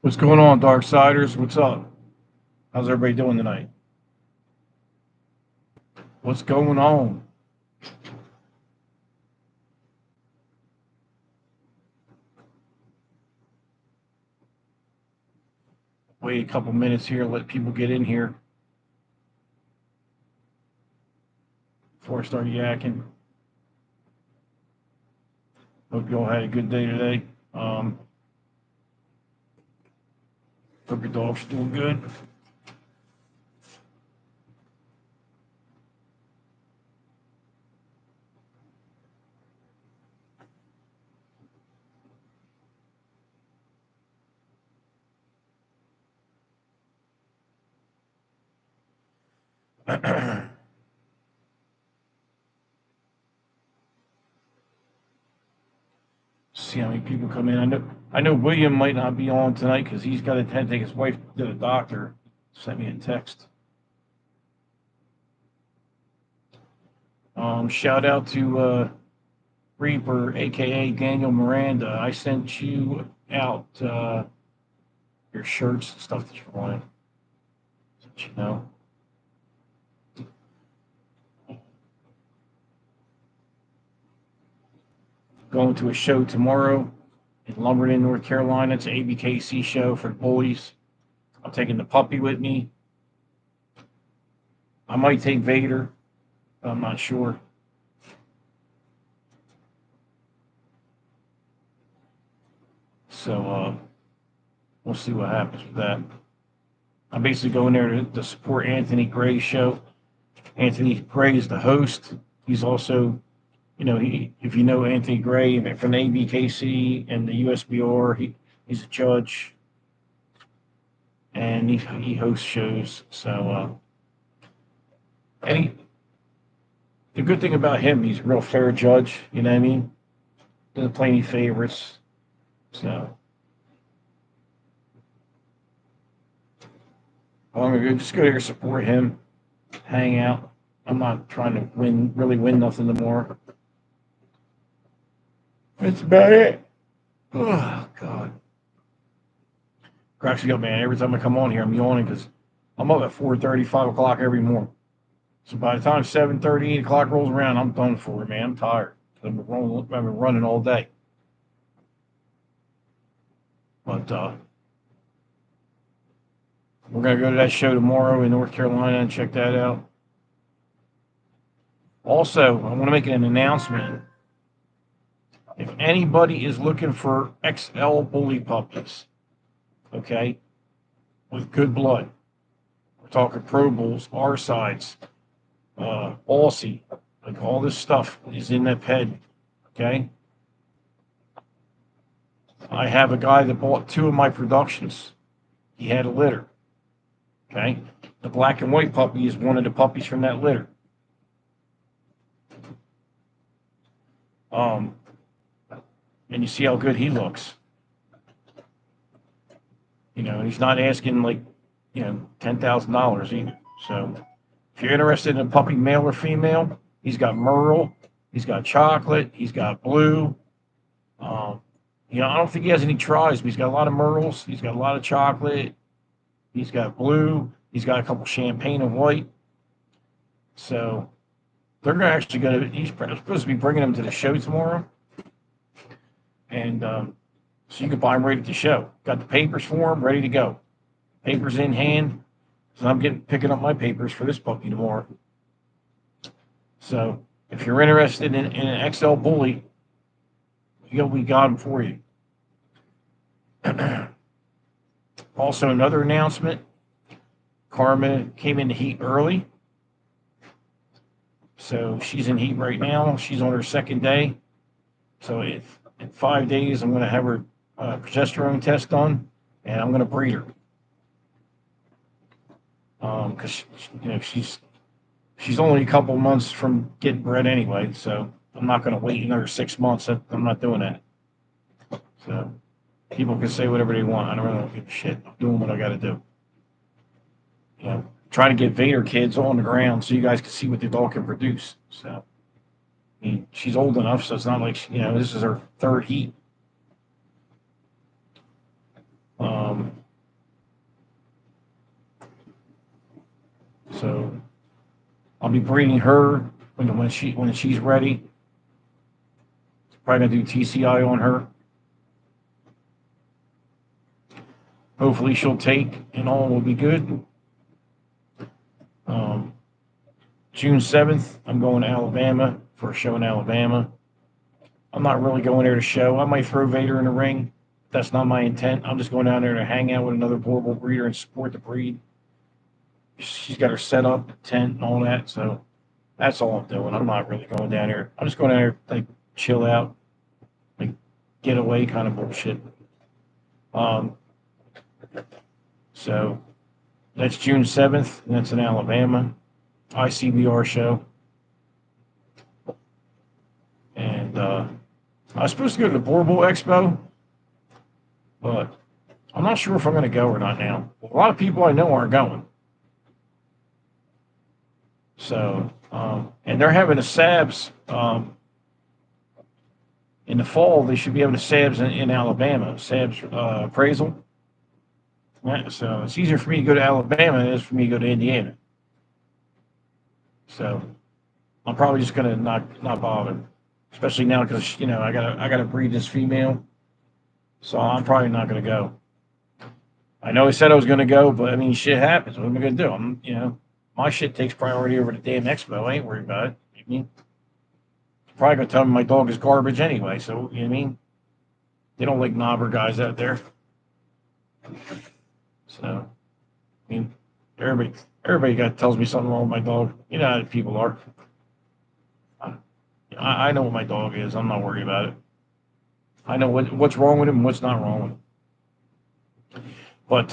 What's going on, Darksiders? What's up? How's everybody doing tonight? What's going on? Wait a couple minutes here, let people get in here before I start yakking. Hope you all had a good day today. Hope your dog's doing good. See how many people come in. I know William might not be on tonight because he's got to take his wife to the doctor. Sent me a text. Shout out to Reaper, aka Daniel Miranda. I sent you out your shirts and stuff that you wanted. Let you know. Going to a show tomorrow in Lumberton, North Carolina. It's an ABKC show for the boys. I'm taking the puppy with me. I might take Vader. I'm not sure. So we'll see what happens with that. I'm basically going there to support Anthony Gray's show. Anthony Gray is the host. He's also, if you know Anthony Gray from the ABKC and the USBR, he's a judge and he hosts shows. So, the good thing about him, he's a real fair judge. You know what I mean? Doesn't play any favorites. So, I'm gonna just go there, support him, hang out. I'm not trying to really win nothing tomorrow. That's about it. Oh God, cracks me up, man. Every time I come on here, I'm yawning because I'm up at 4:30, 5 o'clock every morning. So by the time 7:30, 8 o'clock rolls around, I'm done for, man. I'm tired. I've been running all day. But we're gonna go to that show tomorrow in North Carolina and check that out. Also, I want to make an announcement. If anybody is looking for XL bully puppies, okay, with good blood, we're talking Pro Bulls, R sides, Aussie, like all this stuff is in that pen, okay? I have a guy that bought two of my productions. He had a litter, okay? The black and white puppy is one of the puppies from that litter. And you see how good he looks. And he's not asking like, $10,000 either. So if you're interested in a puppy, male or female, he's got Merle, he's got chocolate, he's got blue. I don't think he has any tries, but he's got a lot of Merles, he's got a lot of chocolate, he's got blue, he's got a couple champagne and white. So he's supposed to be bringing them to the show tomorrow. And so you can buy them right at the show. Got the papers for them, ready to go. Papers in hand. So I'm picking up my papers for this puppy tomorrow. So if you're interested in an XL bully, we got them for you. Also, another announcement. Karma came into heat early. So she's in heat right now. She's on her second day. So in 5 days, I'm going to have her progesterone test done, and I'm going to breed her. Because she's only a couple months from getting bred anyway, so I'm not going to wait another 6 months. I'm not doing that. So people can say whatever they want. I don't really give a shit. I'm doing what I got to do. Trying to get Vader kids on the ground so you guys can see what the dog can produce. So she's old enough, so it's not like this is her third heat. So I'll be breeding her when she's ready. Probably gonna do TCI on her. Hopefully she'll take and all will be good. Um, June 7th, I'm going to Alabama for a show in Alabama. I'm not really going there to show. I might throw Vader in the ring. That's not my intent. I'm just going down there to hang out with another Boerboel breeder and support the breed. She's got her set up, tent, and all that. So that's all I'm doing. I'm not really going down there. I'm just going down there to like chill out, like get away kind of bullshit. Um, so that's June 7th, and that's in Alabama. ICBR show. And I was supposed to go to the Boerboel Expo, but I'm not sure if I'm going to go or not now. A lot of people I know aren't going. So, and they're having a SABS in the fall. They should be having a SABS in Alabama, SABS appraisal. Yeah, so it's easier for me to go to Alabama than it is for me to go to Indiana. So I'm probably just gonna not bother, especially now because I gotta breed this female. So I'm probably not gonna go. I know I said I was gonna go, but I mean shit happens. What am I gonna do? My shit takes priority over the damn expo. I ain't worried about it. You know what I mean? Probably gonna tell me my dog is garbage anyway. So you know what I mean? They don't like knobber guys out there. So I mean, everybody tells me something wrong with my dog. You know how people are. I know what my dog is. I'm not worried about it. I know what's wrong with him and what's not wrong with him. But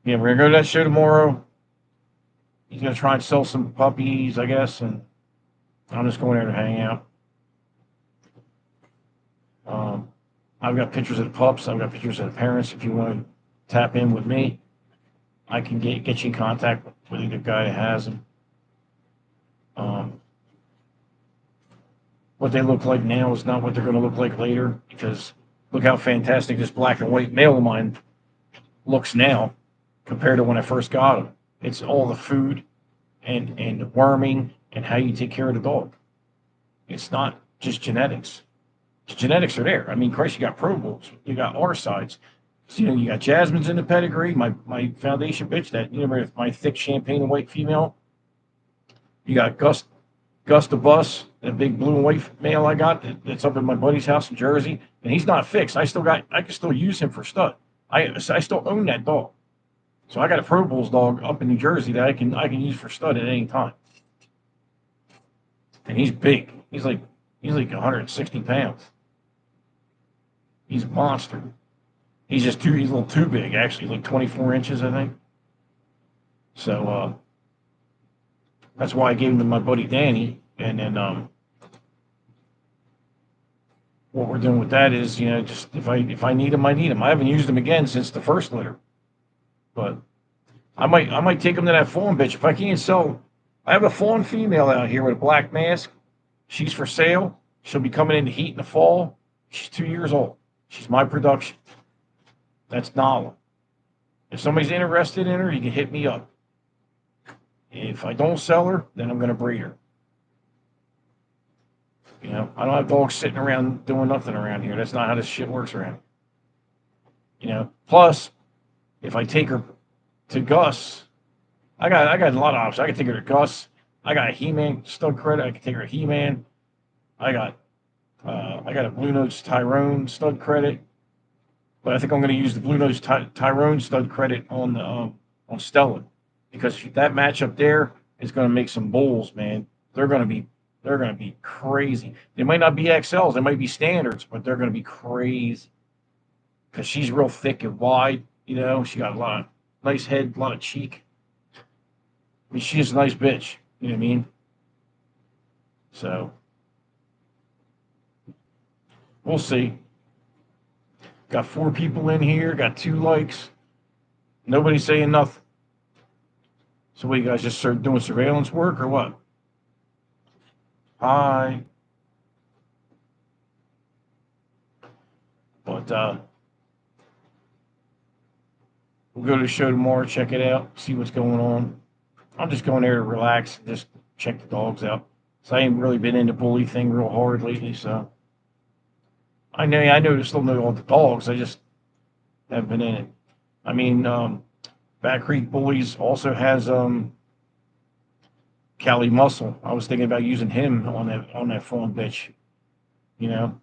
yeah, we're gonna go to that show tomorrow. He's gonna try and sell some puppies, I guess, and I'm just going there to hang out. I've got pictures of the pups. I've got pictures of the parents. If you want to tap in with me, I can get you in contact with the guy that has them. What they look like now is not what they're going to look like later, because look how fantastic this black and white male of mine looks now compared to when I first got him. It's all the food and the worming and how you take care of the dog. It's not just genetics. The genetics are there. I mean, Christ, you got Pro Bowls, you got R sides. So, you got Jasmine's in the pedigree. My foundation bitch, that my thick champagne and white female. You got Gus the Bus, that big blue and white male I got that's up at my buddy's house in Jersey, and he's not fixed. I can still use him for stud. I still own that dog. So I got a Pro Bowls dog up in New Jersey that I can use for stud at any time. And he's big. He's like 160 pounds. He's a monster. He's a little too big, actually, like 24 inches, I think. So that's why I gave him to my buddy Danny. And then what we're doing with that is, just if I need him, I need him. I haven't used him again since the first litter. But I might take him to that fawn bitch. If I can't sell, I have a fawn female out here with a black mask. She's for sale. She'll be coming into heat in the fall. She's 2 years old. She's my production. That's Nala. If somebody's interested in her, you can hit me up. If I don't sell her, then I'm going to breed her. I don't have dogs sitting around doing nothing around here. That's not how this shit works around here. Plus, if I take her to Gus, I got a lot of options. I can take her to Gus. I got a He-Man stud credit. I can take her to He-Man. I got a Blue Notes Tyrone stud credit. But I think I'm going to use the Blue Nose Tyrone stud credit on Stella, because that matchup there is going to make some bulls, man. They're going to be crazy. They might not be XLs, they might be standards, but they're going to be crazy because she's real thick and wide. She got a lot of nice head, a lot of cheek. I mean, she's a nice bitch. You know what I mean? So we'll see. Got 4 people in here, got 2 likes. Nobody's saying nothing. So what, you guys just start doing surveillance work or what? Hi. But we'll go to the show tomorrow, check it out, see what's going on. I'm just going there to relax and just check the dogs out. So I ain't really been into bully thing real hard lately. So still know all the dogs. I just haven't been in it. I mean, Back Creek Bullies also has Cali Muscle. I was thinking about using him on that phone bitch. You know,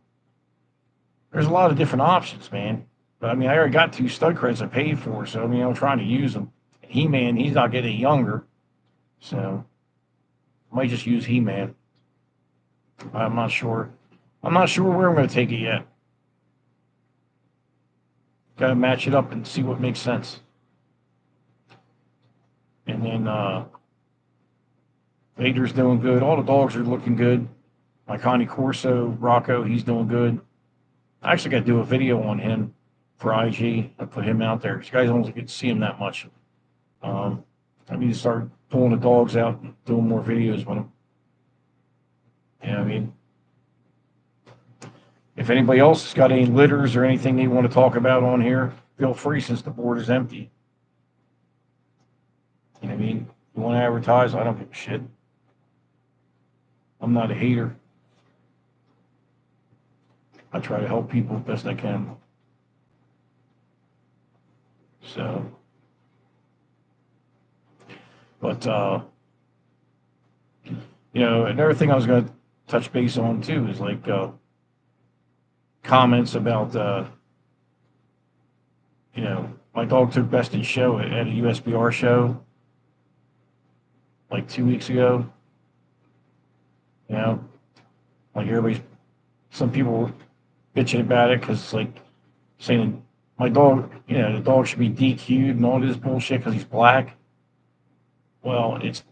there's a lot of different options, man. But I mean, I already got 2 stud creds I paid for, so I mean, I'm trying to use them. He-Man, he's not getting younger, so I might just use He-Man. I'm not sure. I'm not sure where I'm going to take it yet. Got to match it up and see what makes sense. And then Vader's doing good. All the dogs are looking good. My Connie Corso, Rocco, he's doing good. I actually got to do a video on him for IG. I put him out there. You guys don't get to see him that much. I need to start pulling the dogs out and doing more videos with them. Yeah, I mean, if anybody else has got any litters or anything they want to talk about on here, feel free since the board is empty. You know what I mean? You want to advertise? I don't give a shit. I'm not a hater. I try to help people as best I can. So, but, another thing I was going to touch base on too is like comments about, my dog took best in show at a USBR show like 2 weeks ago. Like some people were bitching about it because like saying my dog, the dog should be DQ'd and all this bullshit because he's black. Well, it's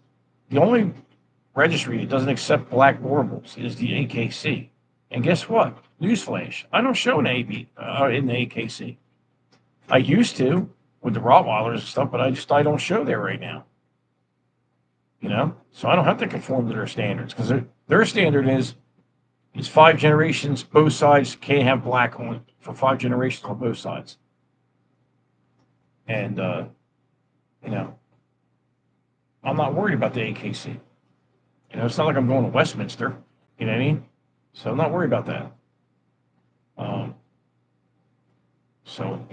the only registry that doesn't accept black Borbals is the AKC. And guess what? Newsflash, I don't show an AB in the AKC. I used to with the Rottweilers and stuff, but I don't show there right now. So I don't have to conform to their standards because their standard is it's 5 generations, both sides can't have black on it for 5 generations on both sides. And I'm not worried about the AKC. It's not like I'm going to Westminster. You know what I mean? So I'm not worried about that. So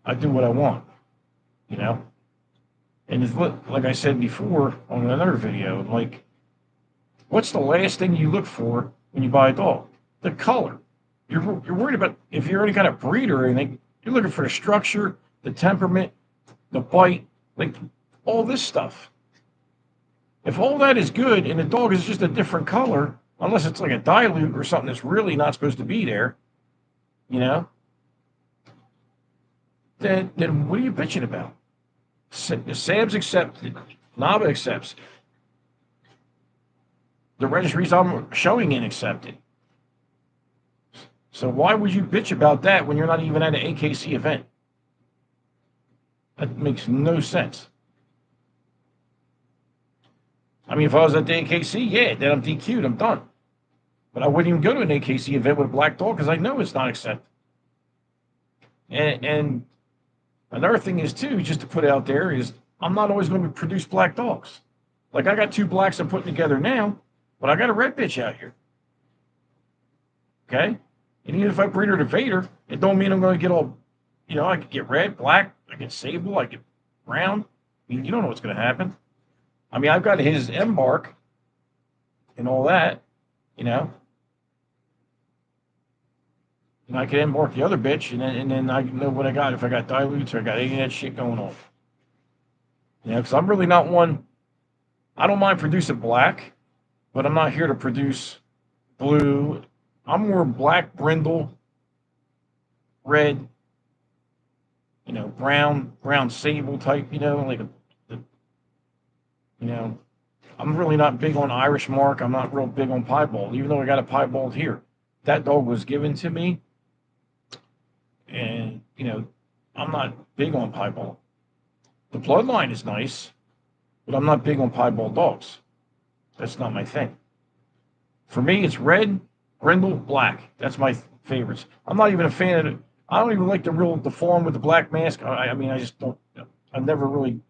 I do what I want. And it's like I said before on another video, like, what's the last thing you look for when you buy a dog? The color. You're worried about if you're any kind of breeder or anything. You're looking for the structure, the temperament, the bite, like all this stuff. If all that is good and the dog is just a different color, unless it's like a dilute or something that's really not supposed to be there, then what are you bitching about? Sam's accepted. Naba accepts. The registries I'm showing in accepted. So why would you bitch about that when you're not even at an AKC event? That makes no sense. I mean, if I was at the AKC, yeah, then I'm DQ'd, I'm done. But I wouldn't even go to an AKC event with a black dog because I know it's not accepted. And another thing is, too, just to put out there, is I'm not always going to produce black dogs. Like, I got 2 blacks I'm putting together now, but I got a red bitch out here. Okay? And even if I breed her to Vader, it don't mean I'm going to get all, I could get red, black, I get sable, I get brown. I mean, you don't know what's going to happen. I mean, I've got his embark and all that, And I can embark the other bitch, and then I know what I got, if I got dilutes or I got any of that shit going on. Because I'm really not one, I don't mind producing black, but I'm not here to produce blue. I'm more black, brindle, red, brown sable type, I'm really not big on Irish mark. I'm not real big on piebald, even though I got a piebald here. That dog was given to me, and, I'm not big on piebald. The bloodline is nice, but I'm not big on piebald dogs. That's not my thing. For me, it's red, brindle, black. That's my favorites. I'm not even a fan of it. I don't even like the form with the black mask. I mean, I just don't. I never really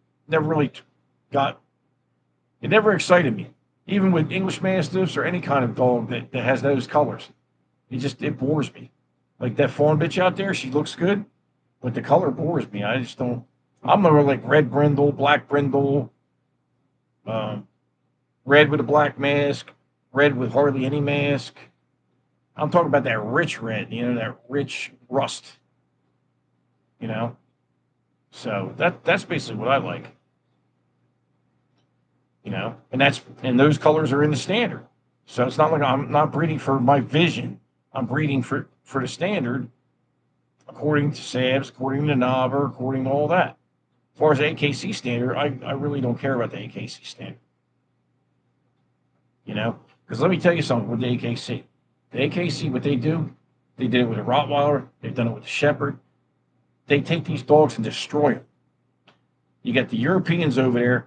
got It never excited me, even with English Mastiffs or any kind of dog that has those colors. It bores me. Like that fawn bitch out there, she looks good, but the color bores me. I just don't. I'm more like red brindle, black brindle, um, red with a black mask, red with hardly any mask. I'm talking about that rich red, that rich rust, you know. So that's basically what I like, and those colors are in the standard. So it's not like I'm not breeding for my vision. I'm breeding for the standard, according to SABS, according to Knobber, according to all that. As far as the AKC standard, I really don't care about the AKC standard, because let me tell you something with the AKC. The AKC, what they do, they did it with a Rottweiler, they've done it with a Shepherd. They take these dogs and destroy them. You got the Europeans over there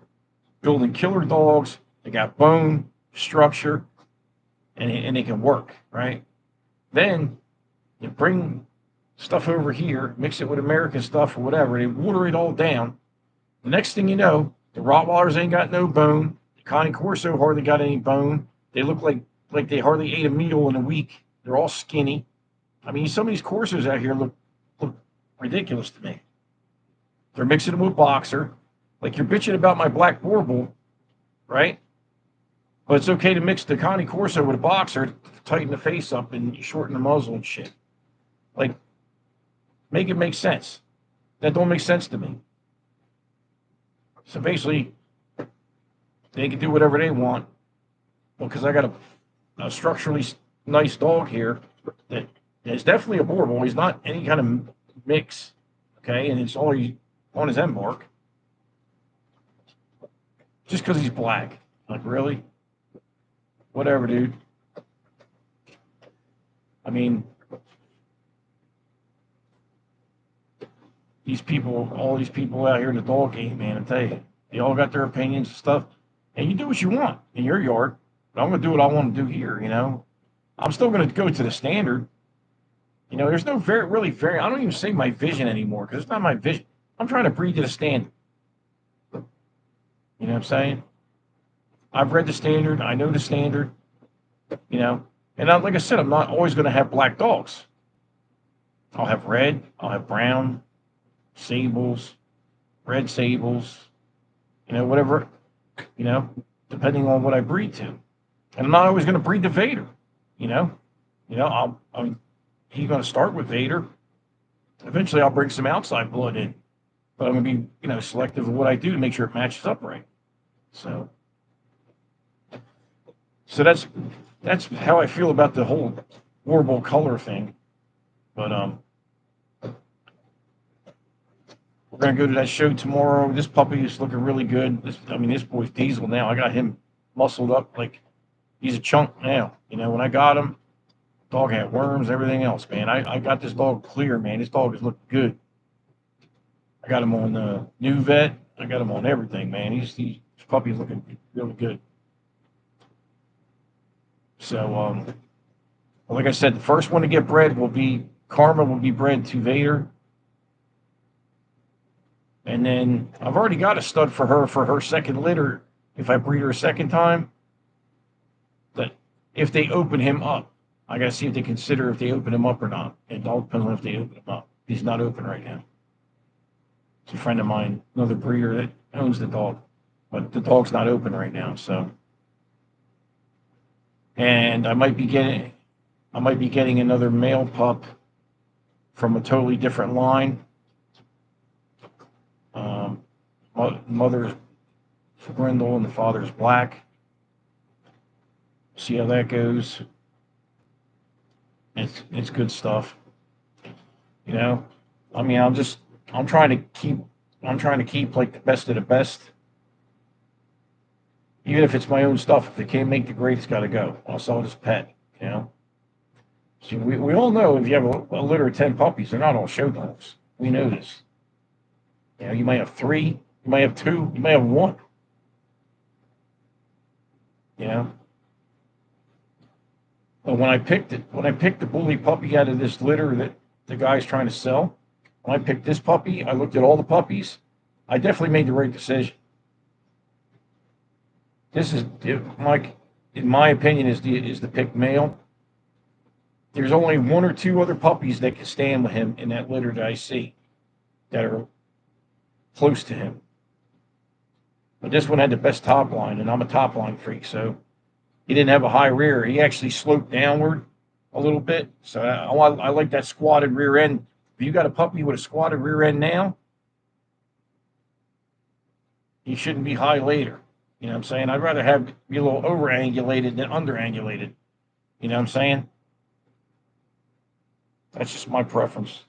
building killer dogs. They got bone, structure, and they can work, right? Then you bring stuff over here, mix it with American stuff or whatever, they water it all down. The next thing you know, the Rottweilers ain't got no bone. The Connie Corso hardly got any bone. They look like they hardly ate a meal in a week. They're all skinny. I mean, some of these Corsos out here look ridiculous to me. They're mixing them with boxer. Like you're bitching about my black boar bull, right? But it's okay to mix the Connie Corso with a boxer to tighten the face up and shorten the muzzle and shit. Like, make it make sense. That don't make sense to me. So basically, they can do whatever they want. Well, because I got a structurally nice dog here that is definitely a boar bull. He's not any kind of mix, okay? And it's all on his embark. Just because he's black. Like, really? Whatever, dude. I mean, all these people out here in the dog game, man, I tell you, they all got their opinions and stuff. And you do what you want in your yard. But I'm going to do what I want to do here, I'm still going to go to the standard. There's no I don't even say my vision anymore because it's not my vision. I'm trying to breed to the standard. You know what I'm saying? I've read the standard. I know the standard. And like I said, I'm not always going to have black dogs. I'll have red. I'll have brown, sables, red sables, whatever, depending on what I breed to. And I'm not always going to breed to Vader, he's going to start with Vader. Eventually, I'll bring some outside blood in. But I'm going to be, selective of what I do to make sure it matches up right. So that's how I feel about the whole warble color thing. But we're going to go to that show tomorrow. This puppy is looking really good. This boy's diesel now. I got him muscled up like he's a chunk now. When I got him, dog had worms, everything else, man. I got this dog clear, man. This dog is looking good. I got him on new vet. I got him on everything, man. This puppy's looking really good. So, like I said, the first one to get bred Karma will be bred to Vader. And then I've already got a stud for her second litter. If I breed her a second time, that if they open him up, I got to see if they consider if they open him up or not. It all depends on if they open him up. He's not open right now. It's a friend of mine, another breeder that owns the dog, but the dog's not open right now. So, and I might be getting another male pup from a totally different line. Mother's brindle and the father's black. See how that goes. It's good stuff. I'm trying to keep like the best of the best. Even if it's my own stuff, if they can't make the grade, it's got to go. I'll sell it as a pet, See, we all know if you have a litter of 10 puppies, they're not all show dogs. We know this. You might have 3, you might have 2, you might have 1. But when I picked the bully puppy out of this litter that the guy's trying to sell, when I picked this puppy, I looked at all the puppies. I definitely made the right decision. This is Mike, in my opinion, is the pick male. There's only one or two other puppies that can stand with him in that litter that I see that are close to him. But this one had the best top line, and I'm a top line freak, so he didn't have a high rear. He actually sloped downward a little bit. So I like that squatted rear end. If you got a puppy with a squatted rear end now, he shouldn't be high later. You know what I'm saying? I'd rather have be a little over angulated than under angulated. You know what I'm saying? That's just my preference.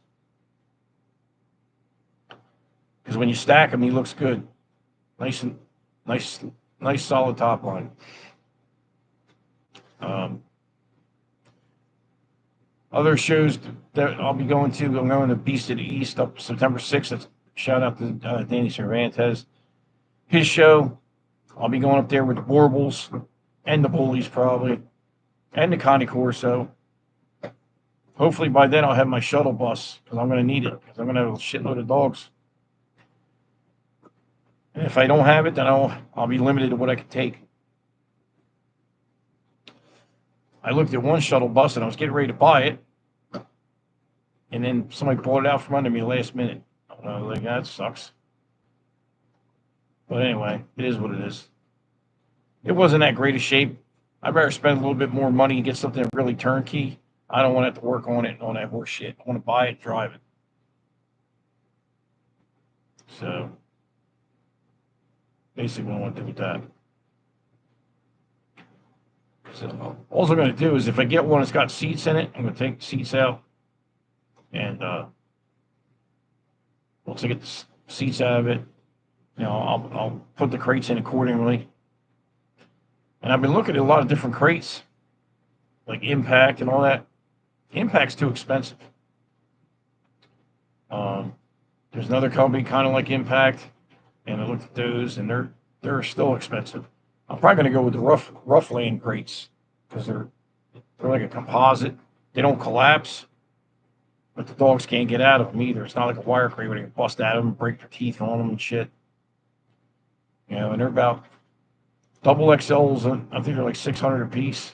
Because when you stack him, he looks good. Nice and nice solid top line. Other shows that I'll be going to, I'm going to Beast of the East up September 6th. That's, shout out to Danny Cervantes. His show, I'll be going up there with the Warbles and the Bullies probably, and the Connie Corso. Hopefully by then I'll have my shuttle bus, because I'm going to need it, because I'm going to have a shitload of dogs. And if I don't have it, then I'll be limited to what I can take. I looked at one shuttle bus and I was getting ready to buy it, and then somebody pulled it out from under me last minute. I was like, that sucks. But anyway, it is what it is. It wasn't that great a shape. I'd rather spend a little bit more money and get something really turnkey. I don't want to have to work on it and all that horse shit. I want to buy it, drive it. So, basically what I want to do with that. So, all I'm going to do is if I get one that's got seats in it, I'm going to take the seats out. And once I get the seats out of it, you know, I'll put the crates in accordingly. And I've been looking at a lot of different crates, like Impact and all that. Impact's too expensive. There's another company kind of like Impact, and I looked at those, and they're still expensive. I'm probably going to go with the Roughland crates because they're like a composite. They don't collapse, but the dogs can't get out of them either. It's not like a wire crate where they can bust out of them, break their teeth on them and shit. You know, and they're about double XLs. I think they're like 600 a piece.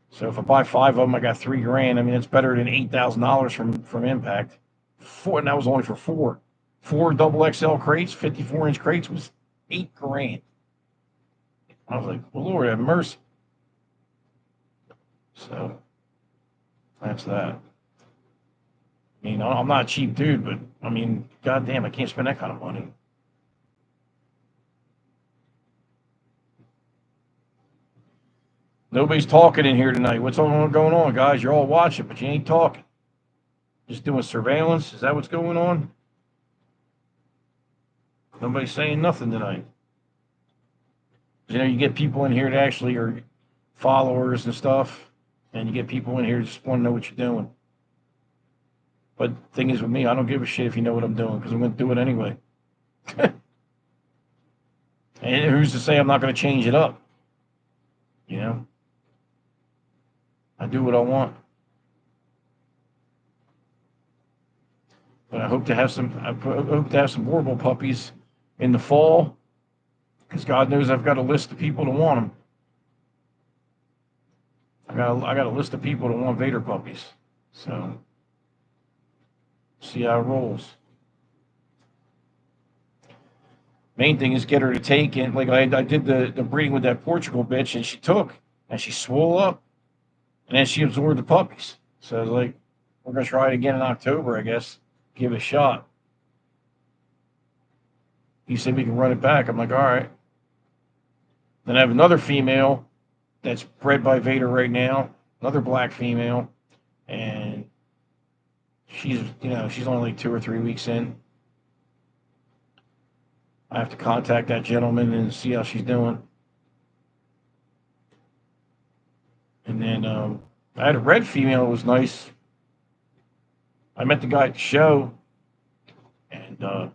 So if I buy 5 of them, I got $3,000. I mean, it's better than $8,000 from Impact. And that was only for 4. 4 double XL crates, 54-inch crates was $8,000. I was like, well, Lord have mercy. So that's that. I mean, I'm not a cheap dude, but I mean, goddamn, I can't spend that kind of money. Nobody's talking in here tonight. What's going on, guys? You're all watching, but you ain't talking. Just doing surveillance? Is that what's going on? Nobody's saying nothing tonight. You know, you get people in here that actually are followers and stuff, and you get people in here that just want to know what you're doing. But the thing is with me, I don't give a shit if you know what I'm doing, because I'm going to do it anyway. And who's to say I'm not going to change it up? You know? I do what I want. But I hope to have some Warble puppies in the fall, because God knows I've got a list of people that want them. I got a list of people that want Vader puppies. So see how it rolls. Main thing is get her to take it. Like I did the breeding with that Portugal bitch, and she took, and she swole up, and then she absorbed the puppies. So I was like, we're gonna try it again in October, I guess. Give it a shot. He said we can run it back. I'm like, all right. Then I have another female that's bred by Vader right now, another black female, and she's only like 2 or 3 weeks in. I have to contact that gentleman and see how she's doing. And then I had a red female that was nice. I met the guy at the show, and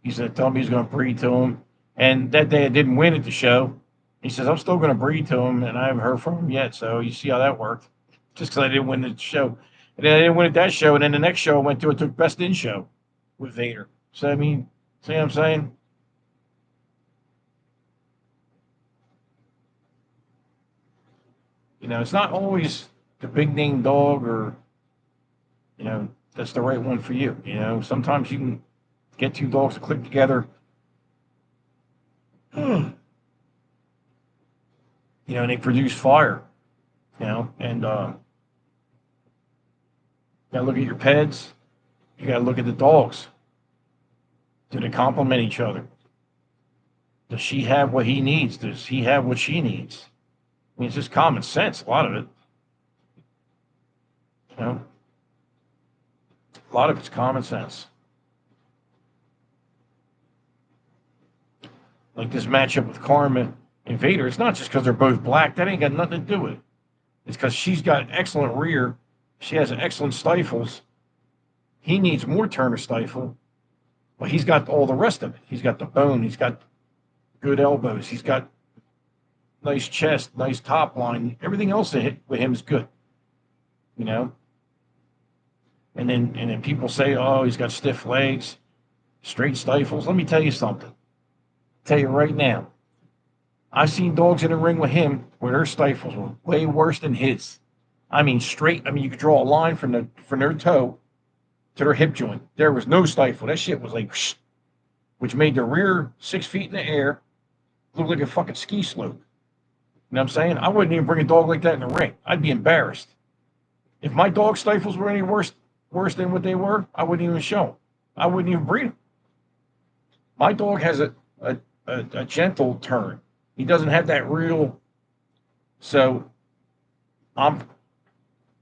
he said, tell me he's going to breed to him. And that day I didn't win at the show. He says, I'm still going to breed to him, and I haven't heard from him yet. So you see how that worked. Just because I didn't win the show. And then I didn't win at that show, and then the next show I went to, I took Best in Show with Vader. So, I mean, see what I'm saying? You know, it's not always the big name dog or, you know, that's the right one for you. You know, sometimes you can get two dogs to click together, you know, and they produce fire, you know, and you gotta look at your pets, you gotta look at the dogs. Do they complement each other? Does she have what he needs? Does he have what she needs? I mean, it's just common sense, a lot of it. You know, a lot of it's common sense. Like this matchup with Karma and Vader, it's not just because they're both black. That ain't got nothing to do with it. It's because she's got excellent rear. She has excellent stifles. He needs more Turner stifle, but he's got all the rest of it. He's got the bone. He's got good elbows. He's got nice chest, nice top line. Everything else with him is good, you know. And then people say, oh, he's got stiff legs, straight stifles. Let me tell you something. Tell you right now, I've seen dogs in the ring with him where their stifles were way worse than his. I mean, straight. I mean, you could draw a line from their toe to their hip joint. There was no stifle. That shit was like, which made the rear 6 feet in the air look like a fucking ski slope. You know what I'm saying? I wouldn't even bring a dog like that in the ring. I'd be embarrassed. If my dog stifles were any worse than what they were, I wouldn't even show them. I wouldn't even breed them. My dog has a gentle turn. He doesn't have that real. So but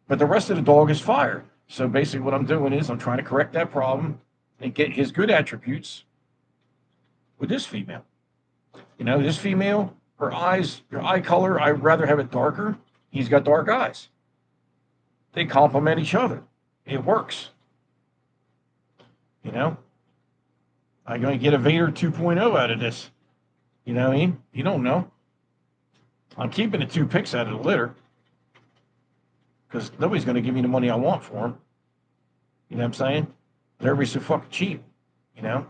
the rest of the dog is fire. So basically, what I'm doing is I'm trying to correct that problem and get his good attributes with this female. You know, this female, her eye color, I'd rather have it darker. He's got dark eyes. They complement each other. It works. You know, I'm going to get a Vader 2.0 out of this. You know what I mean? You don't know. I'm keeping the 2 picks out of the litter because nobody's going to give me the money I want for them. You know what I'm saying? Everybody's so fucking cheap, you know?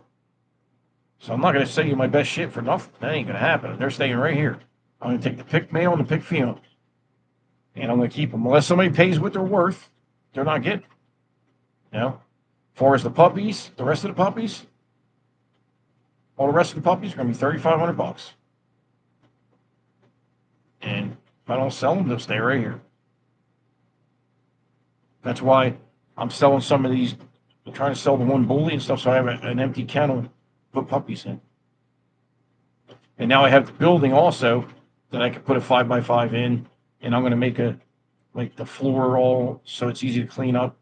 So I'm not going to sell you my best shit for nothing. That ain't going to happen. They're staying right here. I'm going to take the pick male and the pick female. And I'm going to keep them. Unless somebody pays what they're worth, they're not getting. You know? As far as the puppies, the rest of the puppies, all the rest of the puppies are going to be $3,500. And if I don't sell them, they'll stay right here. That's why I'm selling some of these. I'm trying to sell the one bully and stuff, so I have an empty kennel to put puppies in. And now I have the building also that I can put a 5x5 in, and I'm going to make like the floor all so it's easy to clean up.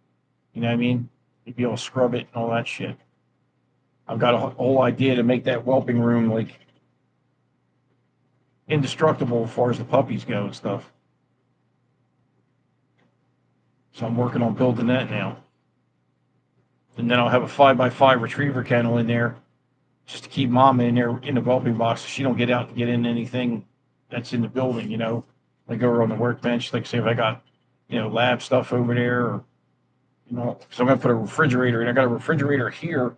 You know what I mean? You'd be able to scrub it and all that shit. I've got a whole idea to make that whelping room like indestructible as far as the puppies go and stuff. So I'm working on building that now. And then I'll have a 5x5 retriever kennel in there just to keep Mama in there in the whelping box so she don't get out and get in anything that's in the building, you know. Like over on the workbench, like say if I got, you know, lab stuff over there or, you know, so I'm going to put a refrigerator, and I got a refrigerator here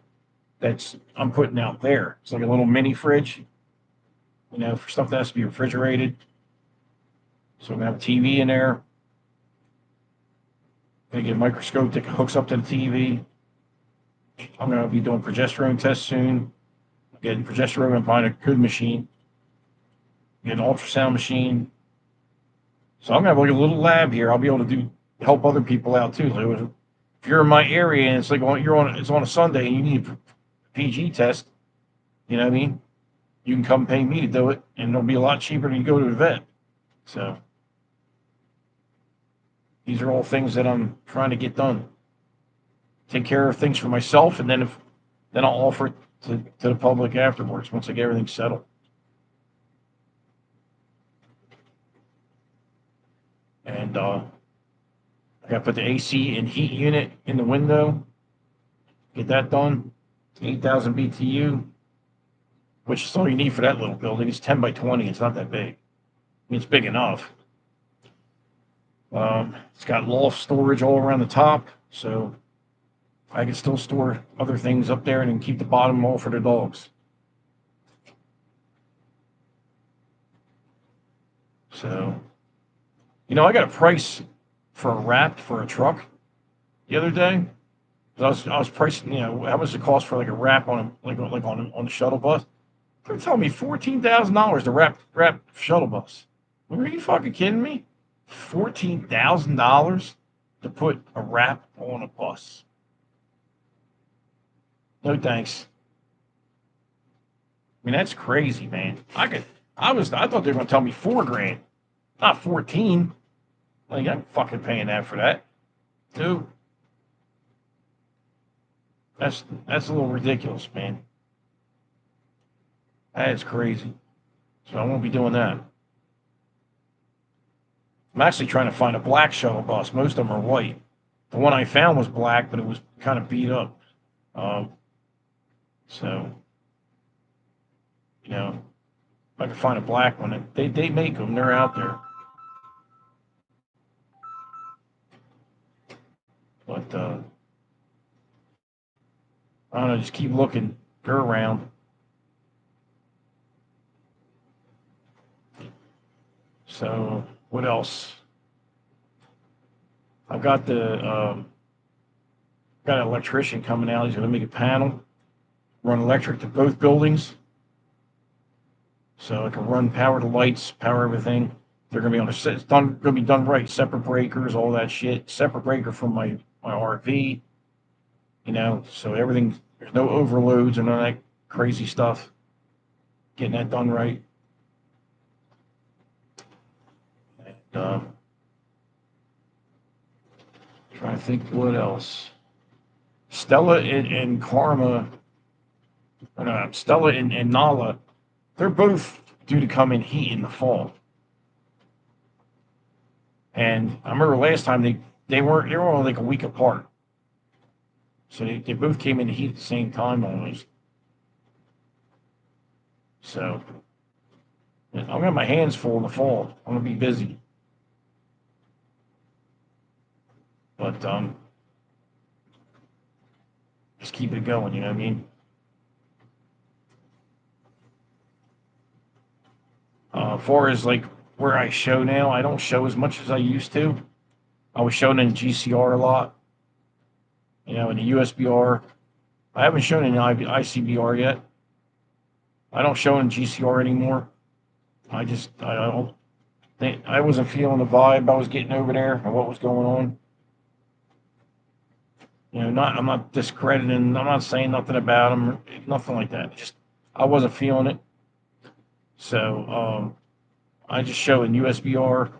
I'm putting out there. It's like a little mini fridge, you know, for stuff that has to be refrigerated. So I'm going to have a TV in there. Going to get a microscope that hooks up to the TV. I'm going to be doing progesterone tests soon. Getting progesterone and buying a good machine. Get an ultrasound machine. So I'm going to have like a little lab here. I'll be able to help other people out too. So if you're in my area and it's like it's on a Sunday and you need a PG test, you know what I mean? You can come pay me to do it, and it'll be a lot cheaper than you go to the vet. So these are all things that I'm trying to get done. Take care of things for myself, and then I'll offer it to the public afterwards once I get everything settled. And I got to put the AC and heat unit in the window. Get that done. 8,000 BTU, which is all you need for that little building. It's 10 by 20. It's not that big. I mean, it's big enough. It's got loft storage all around the top, so I can still store other things up there and then keep the bottom all for the dogs. So, I got a price for a wrap for a truck the other day. I was pricing, how much it costs for like a wrap on the shuttle bus. They're telling me $14,000 to wrap shuttle bus. Are you fucking kidding me? $14,000 to put a wrap on a bus. No thanks. I mean, that's crazy, man. I thought they were gonna tell me $4,000, not 14. Like, I'm fucking paying that for that. Dude, that's a little ridiculous, man. That is crazy. So I won't be doing that. I'm actually trying to find a black shuttle bus. Most of them are white. The one I found was black, but it was kind of beat up. Um, so, if I can find a black one, they make them. They're out there. But I don't know. Just keep looking. Go around. So what else? I've got got an electrician coming out. He's going to make a panel, run electric to both buildings, so I can run power to lights, power everything. They're going to be on a set. It's done. Going to be done right. Separate breakers, all that shit. Separate breaker from my RV. So everything. There's no overloads or none of that crazy stuff. Getting that done right. And, trying to think what else. Stella and Karma, or no, Stella and Nala, they're both due to come in heat in the fall. And I remember last time they were only like a week apart. So they both came in heat at the same time almost. So I'm gonna have my hands full in the fall. I'm gonna be busy. But just keep it going, you know what I mean? As far as like where I show now, I don't show as much as I used to. I was showing in GCR a lot, in the USBR. I haven't shown in ICBR yet. I don't show in GCR anymore. I don't think I wasn't feeling the vibe I was getting over there and what was going on. I'm not discrediting. I'm not saying nothing about them, nothing like that. Just I wasn't feeling it. So I just show in USBR.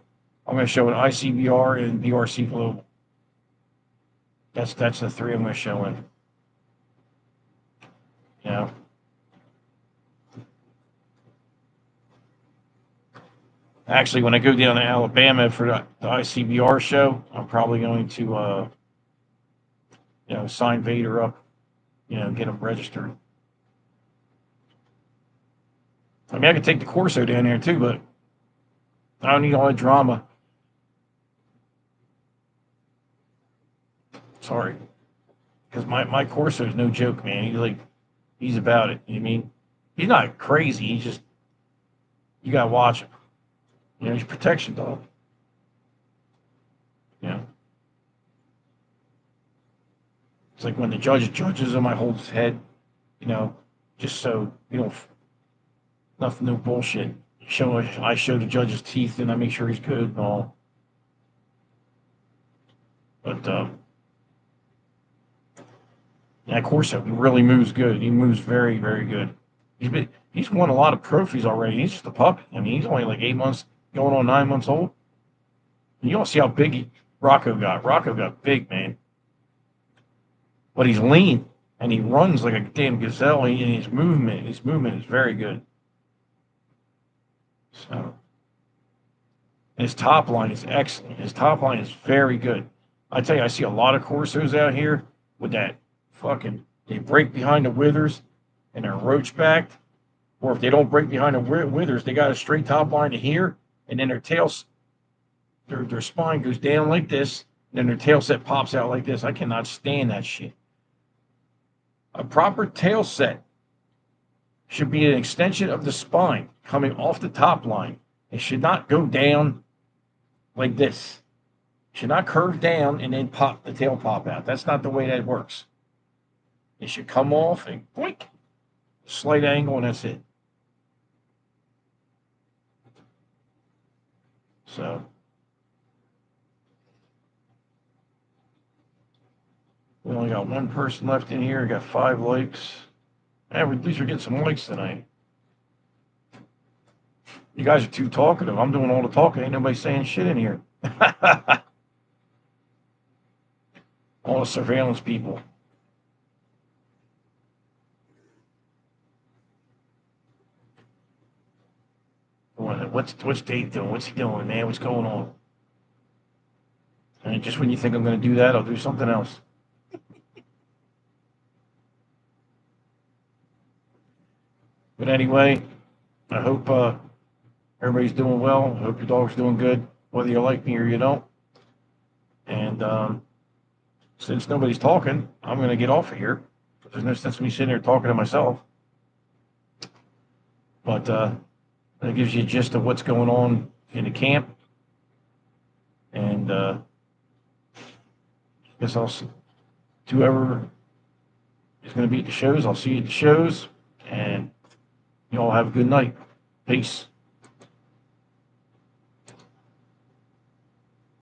I'm going to show in ICBR and BRC Global. That's the three I'm going to show in. Actually, when I go down to Alabama for the ICBR show, I'm probably going to sign Vader up, get him registered. I mean, I could take the Corso down there too, but I don't need all that drama. Sorry, because my Corso is no joke, man. He's about it. You know what I mean? He's not crazy. He's just you gotta watch him. He's a protection dog. It's like when the judge judges him, I hold his head, just so nothing, no bullshit. I show the judge's teeth and I make sure he's good and all. But Corso, he really moves good. He moves very, very good. He's won a lot of trophies already. He's just a puppy. I mean, he's only like 8 months, going on 9 months old. And you don't see how big Rocco got. Rocco got big, man. But he's lean and he runs like a damn gazelle. And his movement is very good. So his top line is excellent. His top line is very good. I tell you, I see a lot of Corsos out here with that they break behind the withers and they're roach backed. Or if they don't break behind the withers, they got a straight top line to here, and then their tails, their spine goes down like this, and then their tail set pops out like this. I cannot stand that shit. A proper tail set should be an extension of the spine coming off the top line. It should not go down like this. It should not curve down and then pop the tail pop out. That's not the way that works. It should come off and boink, slight angle, and that's it. So we only got one person left in here. Got 5 likes. And at least we're getting some likes tonight. You guys are too talkative. I'm doing all the talking. Ain't nobody saying shit in here. All the surveillance people. What's Dave doing? What's he doing, man? What's going on? And just when you think I'm going to do that, I'll do something else. But anyway, I hope everybody's doing well. I hope your dog's doing good, whether you like me or you don't. And since nobody's talking, I'm going to get off of here. There's no sense in me sitting here talking to myself. But that gives you a gist of what's going on in the camp. And I guess I'll see whoever is going to be at the shows. I'll see you at the shows. And you all have a good night. Peace.